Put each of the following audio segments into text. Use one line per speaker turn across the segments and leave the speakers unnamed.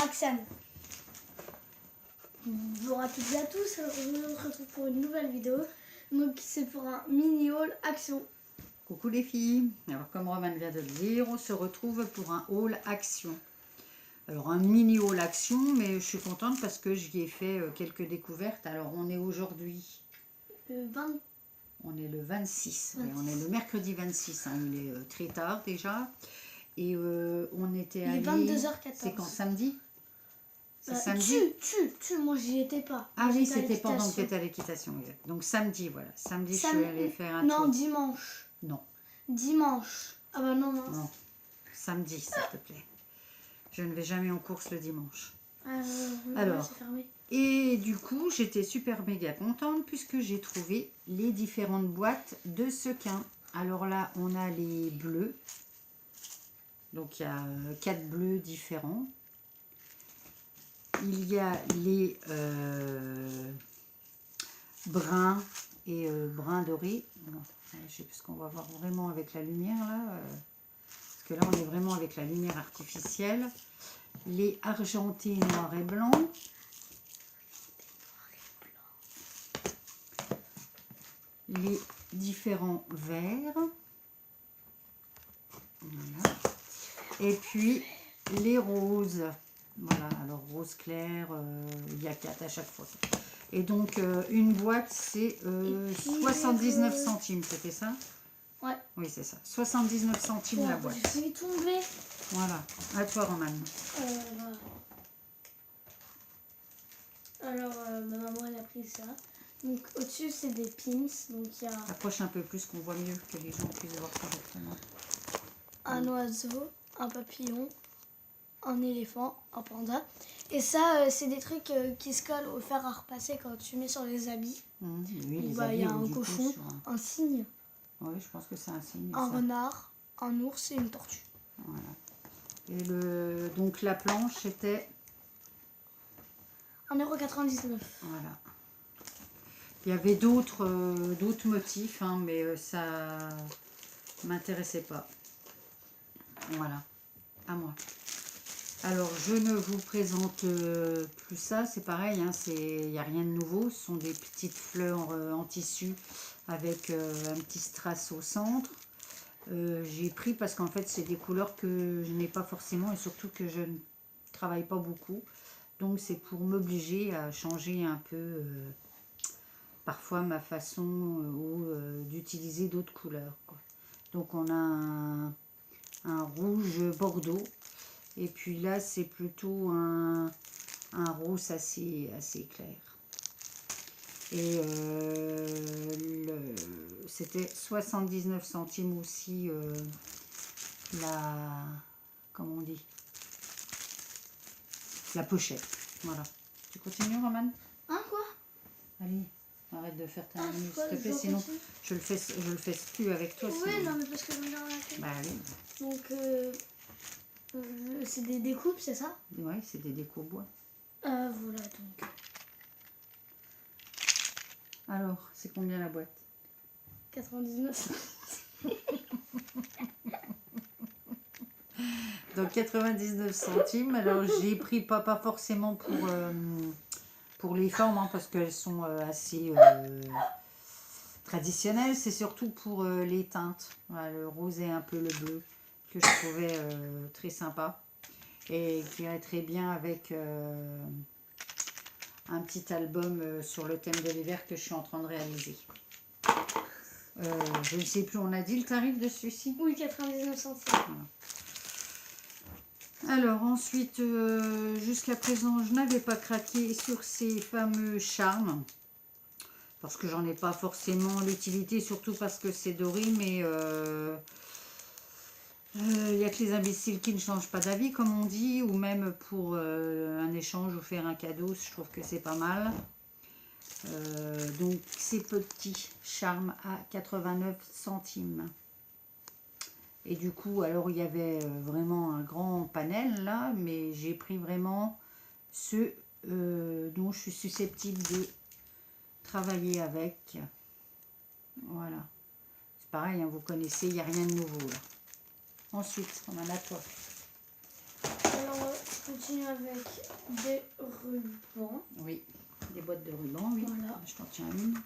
Axiane. Bonjour à toutes et à tous, alors on se retrouve pour une nouvelle vidéo. Donc c'est pour un mini haul Action.
Coucou les filles, alors comme Roman vient de le dire, on se retrouve pour un haul Action. Alors un mini haul Action, mais je suis contente parce que j'y ai fait quelques découvertes. Alors on est aujourd'hui,
Le 20.
on est le 26, ouais, on est le mercredi 26, hein, il est très tard déjà. Et on était allé...
Il est 22h14.
C'est quand, samedi? C'est samedi?
Moi j'y étais pas.
Ah
moi,
oui, c'était pendant que tu étais à l'équitation. Donc samedi, voilà. Samedi, je suis allée faire un tour.
Non, dimanche.
Non.
Dimanche. Ah bah non.
Non. Samedi, s'il te plaît. Je ne vais jamais en course le dimanche.
Alors, c'est fermé.
Et du coup, j'étais super méga contente puisque j'ai trouvé les différentes boîtes de sequins. Alors là, on a les bleus. Donc il y a 4 bleus différents. Il y a les bruns et bruns dorés. Bon, je sais plus ce qu'on va voir vraiment avec la lumière là. Parce que là, on est vraiment avec la lumière artificielle. Les argentés noirs et blancs. Les différents verts. Voilà. Et puis les roses. Voilà, alors rose clair, il y a 4 à chaque fois. Et donc une boîte c'est 79 centimes, c'était ça?
Ouais.
Oui, c'est ça. 79 centimes
bon,
la boîte.
Je suis tombée.
Voilà, à toi Roman.
Alors, ma maman elle a pris ça. Donc au-dessus c'est des pins. Donc il y a
Approche un peu plus qu'on voit mieux, que les gens puissent voir correctement.
un oiseau, un papillon, un éléphant, un panda. Et ça, c'est des trucs qui se collent au fer à repasser quand tu mets sur les habits.
Oui, les
Il
habits,
y a un
du coup,
cochon, un cygne,
oui, je pense que c'est un signe.
un renard, un ours et une tortue.
Voilà. Et donc la planche était...
1,99 €.
Voilà. Il y avait d'autres motifs, hein, mais ça m'intéressait pas. Voilà, à moi. Alors, je ne vous présente plus ça, c'est pareil, hein, il n'y a rien de nouveau. Ce sont des petites fleurs en tissu avec un petit strass au centre. J'ai pris parce qu'en fait, c'est des couleurs que je n'ai pas forcément et surtout que je ne travaille pas beaucoup. Donc, c'est pour m'obliger à changer un peu parfois ma façon d'utiliser d'autres couleurs, quoi. Donc, on a un rouge bordeaux. Et puis là, c'est plutôt un rose assez clair. Et c'était 79 centimes aussi comment on dit, la pochette. Voilà. Tu continues, Roman?
Hein, quoi?
Allez, arrête de faire ta minute, s'il te plaît, sinon je le fais plus avec toi.
Oui, non, mais parce que je me l'en ai.
Bah oui.
Donc, c'est des découpes, c'est ça?
Ouais, c'est des déco bois.
Voilà, donc.
Alors, c'est combien la boîte?
99.
Donc 99 centimes. Alors j'ai pris pas forcément pour les formes, hein, parce qu'elles sont assez traditionnelles. C'est surtout pour les teintes. Voilà, le rose et un peu le bleu que je trouvais très sympa. Et qui irait très bien avec un petit album sur le thème de l'hiver que je suis en train de réaliser. Je ne sais plus, on a dit le tarif de celui-ci?
Oui, 99 centimes.
Voilà. Alors ensuite, jusqu'à présent, je n'avais pas craqué sur ces fameux charmes. Parce que j'en ai pas forcément l'utilité, surtout parce que c'est doré, mais il n'y a que les imbéciles qui ne changent pas d'avis, comme on dit, ou même pour un échange ou faire un cadeau, je trouve que c'est pas mal. Donc ces petits charmes à 89 centimes. Et du coup, alors il y avait vraiment un grand panel là, mais j'ai pris vraiment ceux dont je suis susceptible de travailler avec. Voilà. C'est pareil, hein, vous connaissez, il n'y a rien de nouveau là. Ensuite, on en a toi.
Alors, Je continue avec des rubans.
Oui, des boîtes de rubans, oui.
Voilà.
Je t'en tiens une.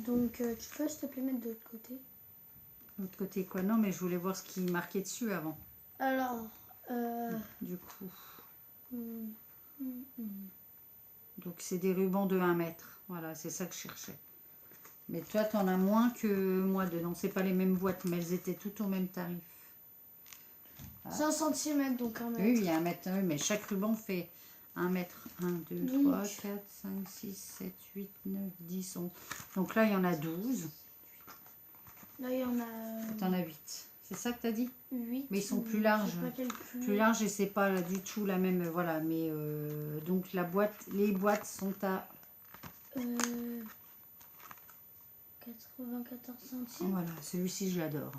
Donc, tu peux s'il te plaît mettre de l'autre côté.
L'autre côté quoi? Non, mais je voulais voir ce qui marquait dessus avant.
Alors,
Du coup,
hum, hum, hum.
donc c'est des rubans de 1 mètre. Voilà, c'est ça que je cherchais. Mais toi, tu en as moins que moi dedans. C'est pas les mêmes boîtes, mais elles étaient toutes au même tarif.
100 cm, donc 1 mètre.
Oui, il y a 1 mètre, oui, mais chaque ruban fait 1 mètre. 1, 2,
Donc.
3, 4, 5, 6, 7, 8, 9, 10, 11. Donc là, il y en a 12.
Là, il y en a
Tu en as 8. C'est ça que tu as dit?
8.
Mais ils sont plus larges.
Je sais pas quel
Plus large et c'est pas du tout la même, voilà, mais donc la boîte, les boîtes sont à
94 centimes.
voilà, celui-ci je l'adore.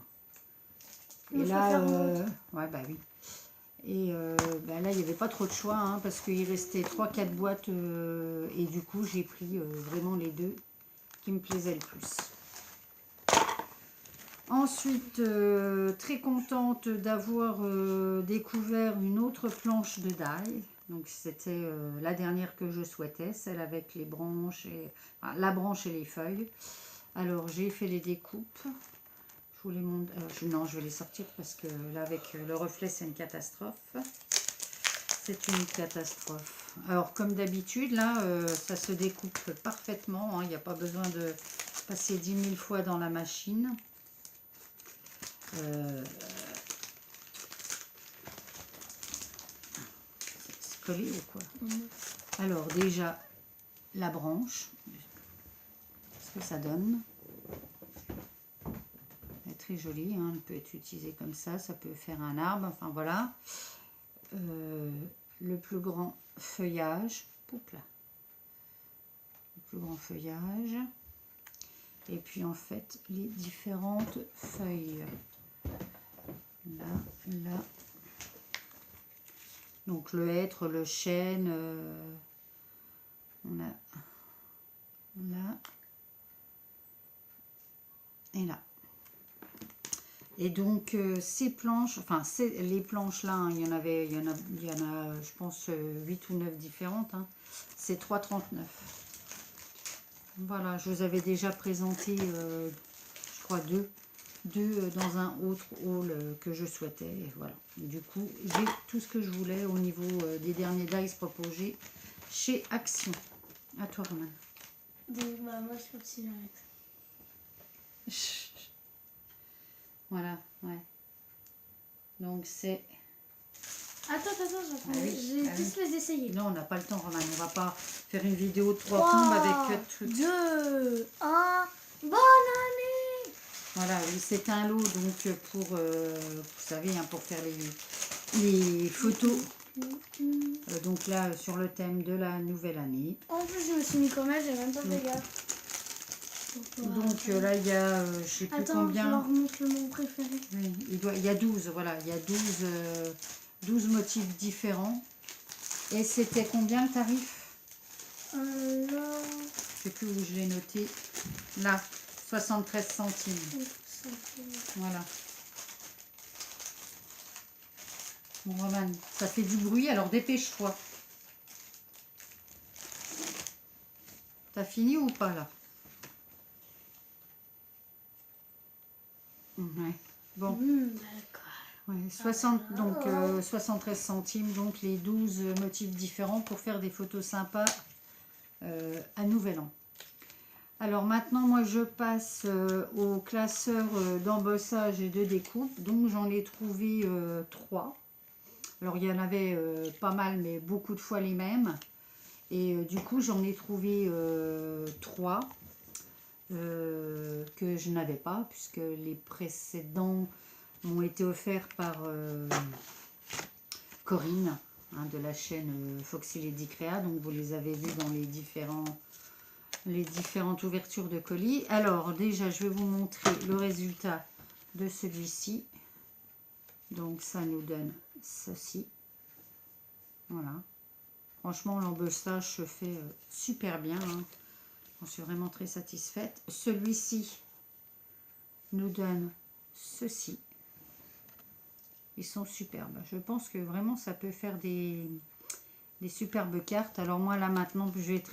Moi,
Et
je
là
préfère
ouais bah oui, et bah là il n'y avait pas trop de choix hein, parce qu'il restait 3-4 boîtes et du coup j'ai pris vraiment les deux qui me plaisaient le plus. Ensuite, très contente d'avoir découvert une autre planche de die. Donc c'était la dernière que je souhaitais, celle avec les branches, et, enfin, la branche et les feuilles. Alors j'ai fait les découpes. Je vous les montre. Non, je vais les sortir parce que là avec le reflet c'est une catastrophe. C'est une catastrophe. Alors comme d'habitude là, ça se découpe parfaitement. Il n'y a pas besoin de passer 10 000 fois dans la machine. C'est collé ou quoi? Alors déjà la branche, ce que ça donne. Elle est très jolie, hein, elle peut être utilisée comme ça peut faire un arbre, enfin voilà. Le plus grand feuillage, poup là. Le plus grand feuillage. Et puis en fait les différentes feuilles. Là, là. Donc le hêtre, le chêne, on a là et là. Et donc ces planches, enfin les planches là, hein, il y en a, je pense 8 ou 9 différentes. Hein, c'est 3,39. Voilà, je vous avais déjà présenté, je crois deux dans un autre haul que je souhaitais. Et voilà. Et du coup, j'ai tout ce que je voulais au niveau des derniers dies proposés chez Action. À toi, Roman.
Bah, moi, je continue avec ça.
Voilà, ouais. Donc c'est...
Attends,
Ah oui,
je vais tous les essayer.
Non, on n'a pas le temps, Roman. On va pas faire une vidéo de 3 plombes avec tout.
2, 1, bonne année!
Voilà, oui, c'est un lot donc pour, vous savez, hein, pour faire les photos. Donc là, sur le thème de la nouvelle année.
En plus, je me suis mis comme elle, j'ai même pas fait gaffe.
Donc là, il y a, je sais plus combien.
Je leur montre mon préféré.
Oui, il y a 12, voilà, il y a 12 motifs différents. Et c'était combien le tarif?
Là...
Je sais plus où je l'ai noté. Là, 73 centimes. Voilà. Bon, Roman, ça fait du bruit, alors dépêche-toi. T'as fini ou pas là? Ouais. Bon.
D'accord.
Ouais, 73 centimes, donc les 12 motifs différents pour faire des photos sympas à Nouvel An. Alors maintenant, moi je passe au classeur d'embossage et de découpe. Donc j'en ai trouvé 3. Alors il y en avait pas mal, mais beaucoup de fois les mêmes. Et du coup, j'en ai trouvé 3 que je n'avais pas, puisque les précédents m'ont été offerts par Corinne, hein, de la chaîne Foxy Lady Créa. Donc vous les avez vus dans les différentes ouvertures de colis. Alors déjà, je vais vous montrer le résultat de celui-ci. Donc ça nous donne ceci. Voilà. Franchement, l'embossage se fait super bien. Hein. Je suis vraiment très satisfaite. Celui-ci nous donne ceci. Ils sont superbes. Je pense que vraiment ça peut faire des superbes cartes. Alors moi là maintenant je vais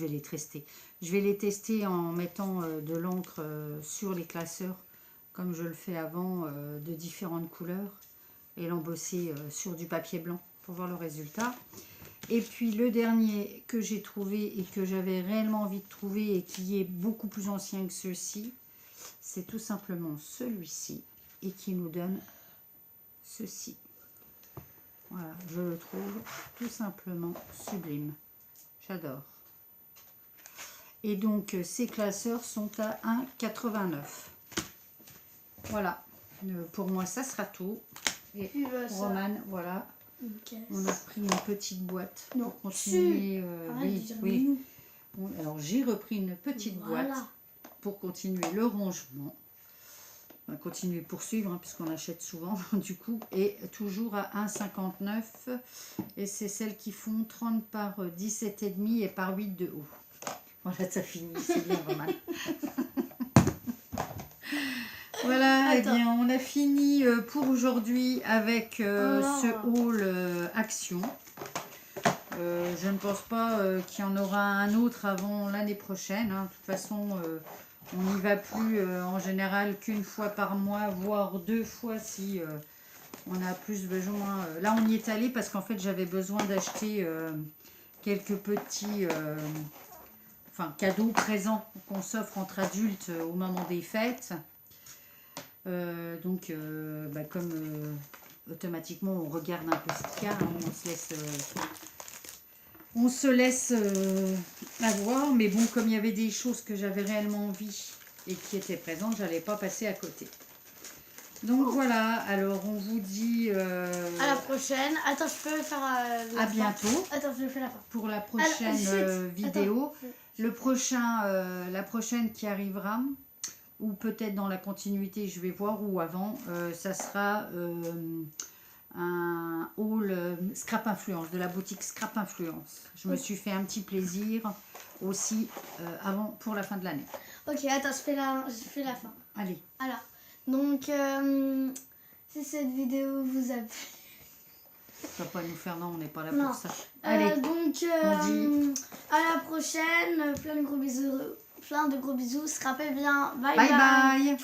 les tester. Je vais les tester en mettant de l'encre sur les classeurs comme je le fais avant, de différentes couleurs, et l'embosser sur du papier blanc pour voir le résultat. Et puis le dernier que j'ai trouvé et que j'avais réellement envie de trouver et qui est beaucoup plus ancien que ceux-ci, c'est tout simplement celui-ci et qui nous donne ceci. Voilà, je le trouve tout simplement sublime. J'adore. Et donc ces classeurs sont à 1,89 €. Voilà, pour moi ça sera tout. Et Romane, voilà, on a pris une petite boîte pour continuer. Oui. Bon, alors j'ai repris une petite boîte pour continuer le rangement. On va continuer poursuivre hein, puisqu'on achète souvent du coup, et toujours à 1,59 €, et c'est celles qui font 30 par 17,5 et par 8 de haut. Voilà, ça finit, c'est bien Romane. Voilà, et bien on a fini pour aujourd'hui avec ce haul Action. Je ne pense pas qu'il y en aura un autre avant l'année prochaine. Hein. De toute façon, on n'y va plus en général qu'une fois par mois, voire 2 fois si on a plus besoin. Là, on y est allé parce qu'en fait, j'avais besoin d'acheter quelques petits cadeaux, présents qu'on s'offre entre adultes au moment des fêtes. Comme automatiquement on regarde un peu ce qu'il y a, hein, on se laisse avoir, mais bon, comme il y avait des choses que j'avais réellement envie et qui étaient présentes, j'allais pas passer à côté. Donc voilà, alors on vous dit
à la prochaine. Attends, je peux faire
à bientôt.
Attends, je fais la fin.
Pour la prochaine vidéo.
Attends.
La prochaine qui arrivera, ou peut-être dans la continuité, je vais voir, ou avant, ça sera un haul Scrap Influence, de la boutique Scrap Influence. Je me suis fait un petit plaisir aussi avant, pour la fin de l'année.
Ok, attends, je fais la fin.
Allez.
Alors, donc, si cette vidéo vous a plu...
Ça va pas nous faire, non, on n'est pas là pour ça.
Allez, donc, à la prochaine, plein de gros bisous, scrapez bien, bye bye.
Bye bye.